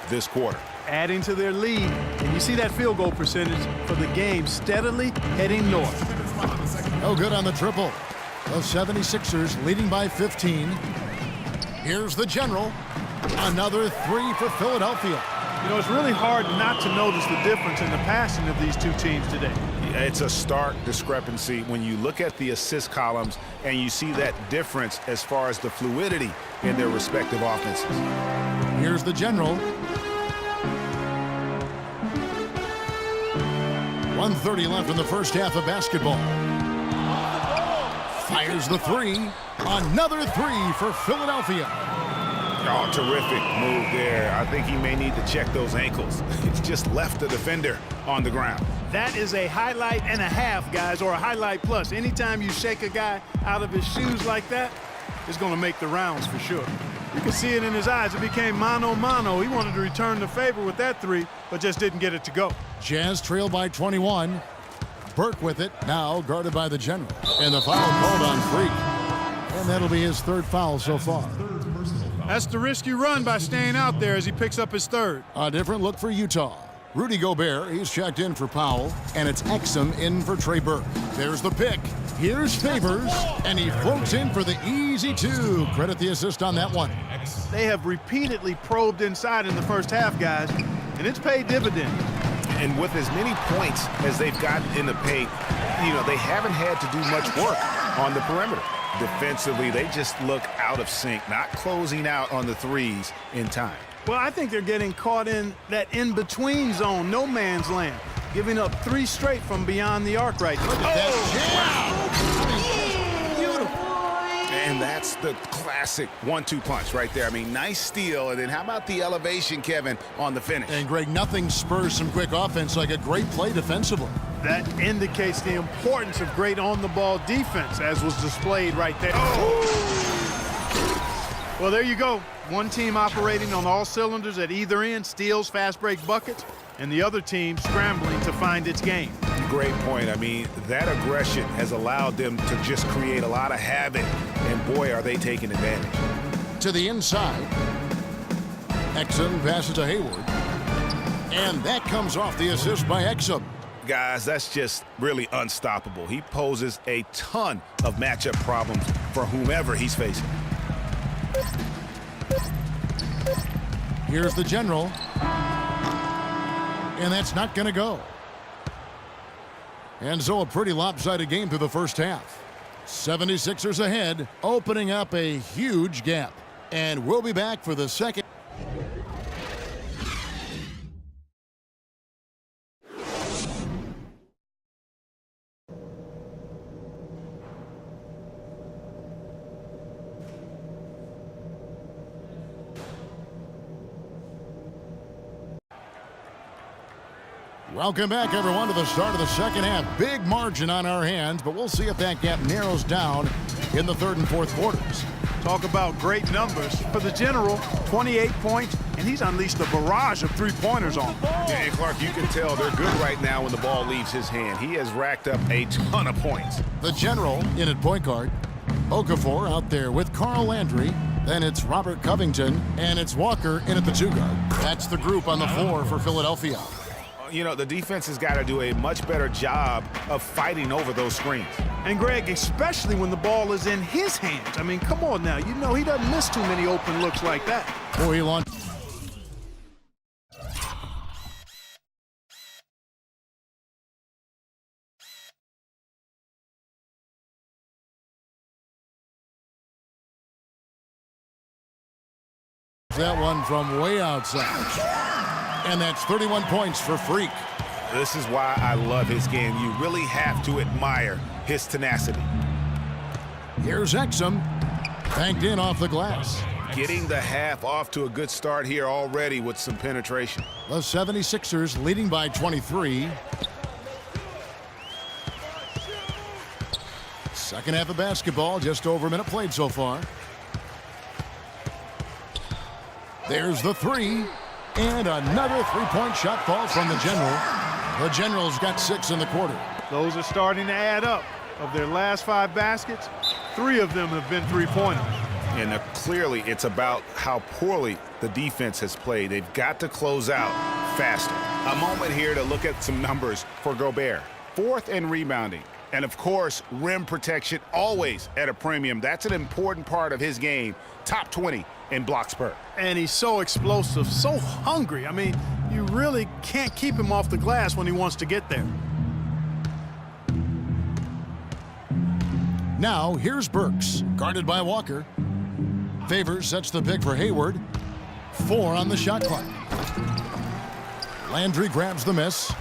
this quarter. Adding to their lead, and you see that field goal percentage for the game steadily heading north. No good on the triple. The 76ers leading by 15. Here's the general. Another three for Philadelphia. You know, it's really hard not to notice the difference in the passing of these two teams today. It's a stark discrepancy when you look at the assist columns and you see that difference as far as the fluidity in their respective offenses. Here's the general. 1:30 left in the first half of basketball. Fires the three. Another three for Philadelphia. Oh, terrific move there. I think he may need to check those ankles. He's just left the defender on the ground. That is a highlight and a half, guys, or a highlight plus. Anytime you shake a guy out of his shoes like that, it's going to make the rounds for sure. You can see it in his eyes. It became mano-mano. He wanted to return the favor with that three, but just didn't get it to go. Jazz trail by 21. Burke with it, now guarded by the general. And the foul called on Freak. And that'll be his third foul so far. That's the risky run by staying out there as he picks up his third. A different look for Utah. Rudy Gobert, he's checked in for Powell, and it's Exum in for Trey Burke. There's the pick. Here's Favors, and he floats in for the easy two. Credit the assist on that one. They have repeatedly probed inside in the first half, guys, and it's paid dividends. And with as many points as they've gotten in the paint, you know, they haven't had to do much work on the perimeter. Defensively, they just look out of sync, not closing out on the threes in time. Well, I think they're getting caught in that in-between zone, no man's land, giving up three straight from beyond the arc right now. Look at that jam! Beautiful. And that's the classic 1-2 punch right there. I mean, nice steal, and then how about the elevation, Kevin, on the finish? And, Greg, nothing spurs some quick offense like a great play defensively. That indicates the importance of great on-the-ball defense, as was displayed right there. Oh! Well, there you go. One team operating on all cylinders at either end, steals, fast break buckets, and the other team scrambling to find its game. Great point. I mean, that aggression has allowed them to just create a lot of havoc, and boy, are they taking advantage. To the inside. Exum passes to Hayward. And that comes off the assist by Exum. Guys, that's just really unstoppable. He poses a ton of matchup problems for whomever he's facing. Here's the general. And that's not going to go. And so a pretty lopsided game through the first half. 76ers ahead, opening up a huge gap. And we'll be back for the second. Welcome back, everyone, to the start of the second half. Big margin on our hands, but we'll see if that gap narrows down in the third and fourth quarters. Talk about great numbers. For the general, 28 points, and he's unleashed a barrage of three-pointers on them. Yeah, and Clark, you can tell they're good right now when the ball leaves his hand. He has racked up a ton of points. The general in at point guard. Okafor out there with Carl Landry. Then it's Robert Covington, and it's Walker in at the two guard. That's the group on the floor for Philadelphia. You know, the defense has got to do a much better job of fighting over those screens. And, Greg, especially when the ball is in his hands. I mean, come on now. You know he doesn't miss too many open looks like that. Boy, he launched. That one from way outside. And that's 31 points for Freak. This is why I love his game. You really have to admire his tenacity. Here's Exum. Banked in off the glass. Getting the half off to a good start here already with some penetration. The 76ers leading by 23. Second half of basketball, just over a minute played so far. There's the three. And another three-point shot falls from the general. The general's got 6 in the quarter. Those are starting to add up. Of their last 5 baskets, 3 of them have been three-pointers. And clearly it's about how poorly the defense has played. They've got to close out faster. A moment here to look at some numbers for Gobert. 4th in rebounding. And, of course, rim protection always at a premium. That's an important part of his game. Top 20 in blocks per. And he's so explosive, so hungry. I mean, you really can't keep him off the glass when he wants to get there. Now, here's Burks, guarded by Walker. Favors sets the pick for Hayward. 4 on the shot clock. Landry grabs the miss.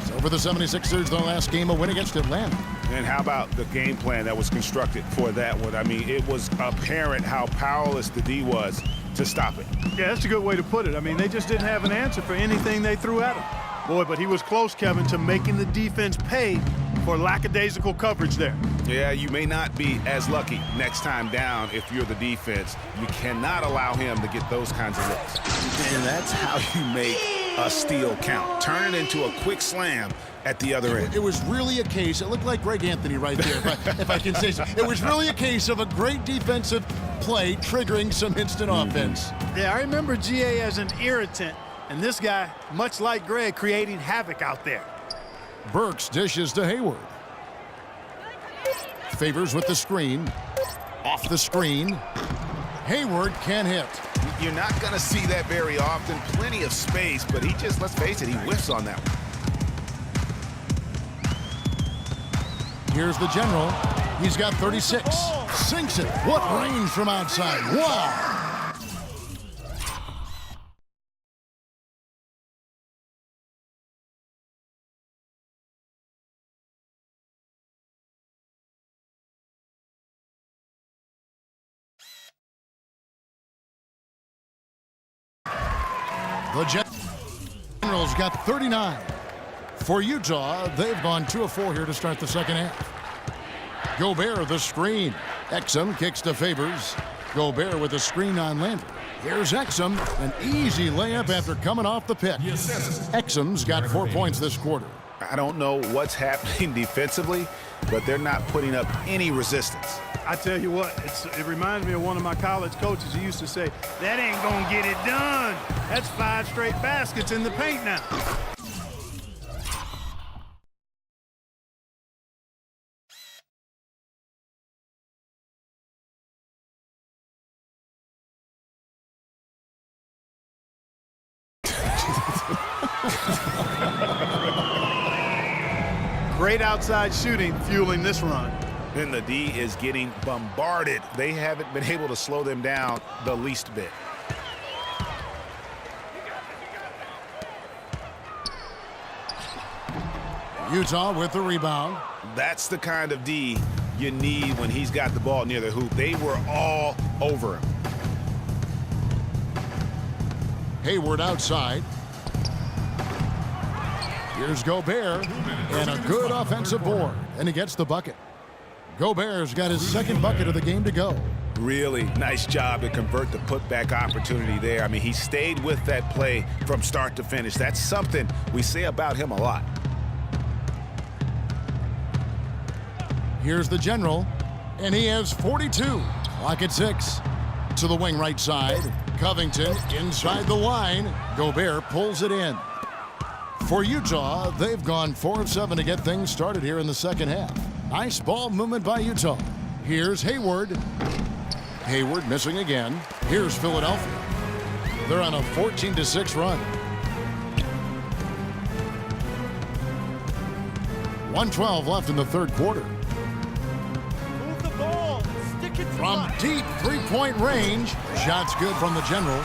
So for the 76ers, their last game, a win against Atlanta. And how about the game plan that was constructed for that one? I mean, it was apparent how powerless the D was to stop it. Yeah, that's a good way to put it. I mean, they just didn't have an answer for anything they threw at him. Boy, but he was close, Kevin, to making the defense pay for lackadaisical coverage there. Yeah, you may not be as lucky next time down if you're the defense. You cannot allow him to get those kinds of looks. And that's how you make a steal count. Turn it into a quick slam at the other end. It was really a case, it looked like Greg Anthony right there, if I can say so. It was really a case of a great defensive play triggering some instant offense. Yeah, I remember GA as an irritant, and this guy, much like Greg, creating havoc out there. Burks dishes to Hayward. Favors with the screen. Off the screen. Hayward can't hit. You're not going to see that very often. Plenty of space, but he just, let's face it, he whiffs on that one. Here's the general. He's got 36. Sinks it. What range from outside. Wow. The Generals got 39. For Utah, they've gone 2 of 4 here to start the second half. Gobert, the screen. Exum kicks to Favors. Gobert with a screen on Landry. Here's Exum, an easy layup after coming off the pick. Exum's got 4 points this quarter. I don't know what's happening defensively, but they're not putting up any resistance. I tell you what, it reminds me of one of my college coaches. He used to say, that ain't gonna get it done. That's 5 straight baskets in the paint now. Great outside shooting fueling this run. And the D is getting bombarded. They haven't been able to slow them down the least bit. Utah with the rebound. That's the kind of D you need when he's got the ball near the hoop. They were all over him. Hayward outside. Here's Gobert, and a good offensive board, and he gets the bucket. Gobert's got his second bucket of the game to go. Really nice job to convert the putback opportunity there. I mean, he stayed with that play from start to finish. That's something we say about him a lot. Here's the general, and he has 42. Clock at 6. To the wing right side. Covington inside the line. Gobert pulls it in. For Utah, they've gone 4 of 7 to get things started here in the second half. Nice ball movement by Utah. Here's Hayward. Hayward missing again. Here's Philadelphia. They're on a 14-6 run. 1:12 left in the third quarter. Move the ball. Stick it to From deep three-point range, shots good from the general.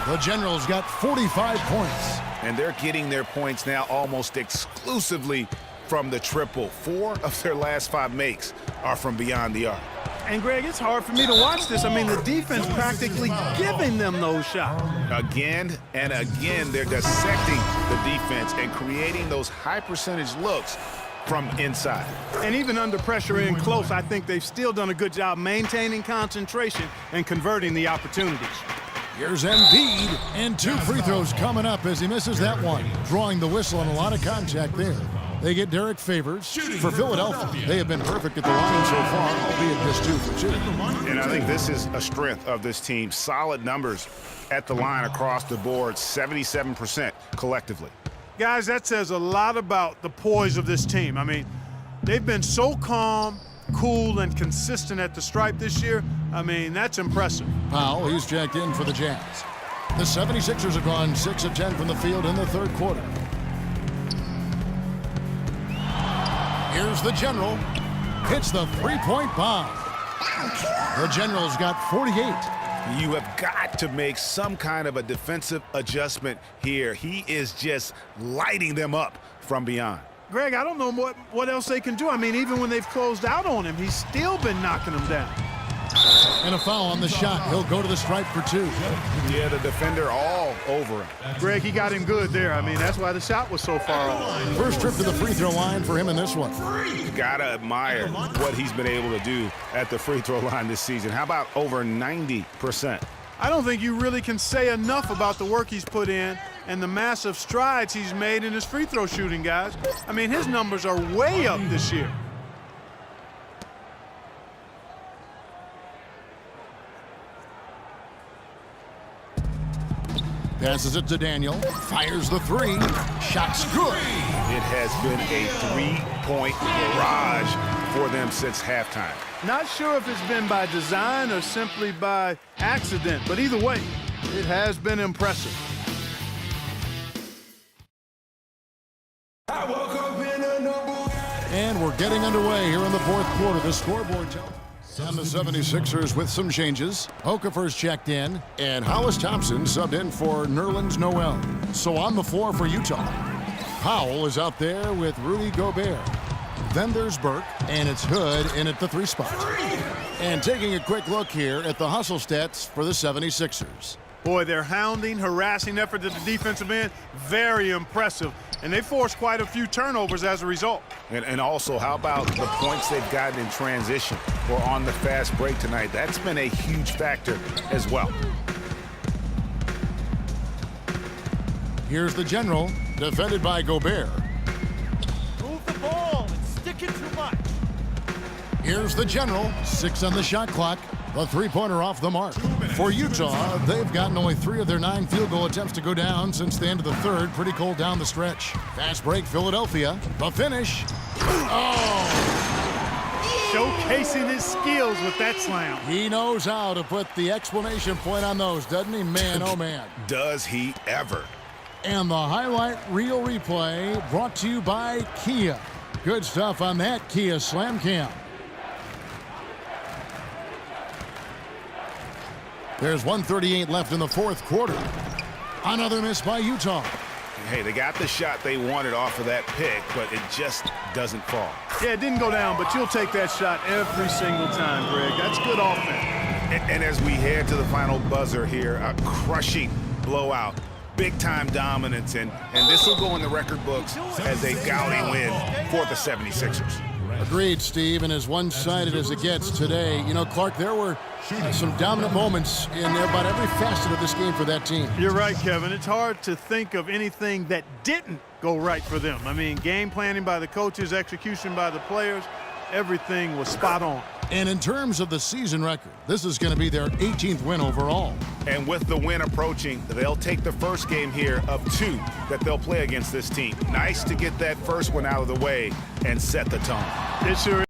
The general's got 45 points. And they're getting their points now almost exclusively from the triple. 4 of their last 5 makes are from beyond the arc. And, Greg, it's hard for me to watch this. I mean, the defense practically giving them those shots. Again and again, they're dissecting the defense and creating those high-percentage looks from inside. And even under pressure in close, I think they've still done a good job maintaining concentration and converting the opportunities. Here's Embiid, and 2 free throws coming up as he misses that one. Drawing the whistle on a lot of contact there. They get Derek Favors. For Philadelphia, they have been perfect at the line so far, albeit just 2 for 2. And I think this is a strength of this team. Solid numbers at the line across the board, 77% collectively. Guys, that says a lot about the poise of this team. I mean, they've been so calm, cool, and consistent at the stripe this year. I mean, that's impressive. Powell, he's jacked in for the Jazz. The 76ers have gone 6 of 10 from the field in the third quarter. Here's the General. Hits the three-point bomb. The General's got 48. You have got to make some kind of a defensive adjustment here. He is just lighting them up from beyond. Greg, I don't know what else they can do. I mean, even when they've closed out on him, he's still been knocking them down. And a foul on the shot. He'll go to the stripe for 2. Yeah, the defender all over him. Greg, he got him good there. I mean, that's why the shot was so far off. First trip to the free throw line for him in this one. You gotta admire what he's been able to do at the free throw line this season. How about over 90%? I don't think you really can say enough about the work he's put in and the massive strides he's made in his free throw shooting, guys. I mean, his numbers are way up this year. Passes it to Daniel. Fires the 3. Shot's good. It has been a three-point barrage for them since halftime. Not sure if it's been by design or simply by accident, but either way, it has been impressive. And we're getting underway here in the fourth quarter. The scoreboard tells. And the 76ers with some changes. Okafor's checked in, and Hollis Thompson subbed in for Nerlens Noel. So on the floor for Utah, Powell is out there with Rudy Gobert. Then there's Burke, and it's Hood in at the 3 spot. And taking a quick look here at the hustle stats for the 76ers. Boy, their hounding, harassing effort at the defensive end, very impressive. And they forced quite a few turnovers as a result. And also, how about the points they've gotten in transition or on the fast break tonight? That's been a huge factor as well. Here's the General, defended by Gobert. Move the ball and stick it too much. Here's the General, 6 on the shot clock. The three-pointer off the mark. For Utah, they've gotten only 3 of their 9 field goal attempts to go down since the end of the third. Pretty cold down the stretch. Fast break, Philadelphia. The finish. Oh! Showcasing his skills with that slam. He knows how to put the exclamation point on those, doesn't he? Man, oh man. Does he ever? And the highlight reel replay brought to you by Kia. Good stuff on that Kia Slam Cam. There's 1:38 left in the fourth quarter. Another miss by Utah. Hey, they got the shot they wanted off of that pick, but it just doesn't fall. Yeah, it didn't go down, but you'll take that shot every single time, Greg. That's good offense. And as we head to the final buzzer here, a crushing blowout, big-time dominance, and this will go in the record books as a gaudy win for the 76ers. Agreed, Steve, and as one-sided as it gets today. You know, Clark, there were some dominant moments in about every facet of this game for that team. You're right, Kevin. It's hard to think of anything that didn't go right for them. I mean, game planning by the coaches, execution by the players, everything was spot on. And in terms of the season record, this is going to be their 18th win overall. And with the win approaching, they'll take the first game here of 2 that they'll play against this team. Nice to get that first one out of the way and set the tone. It sure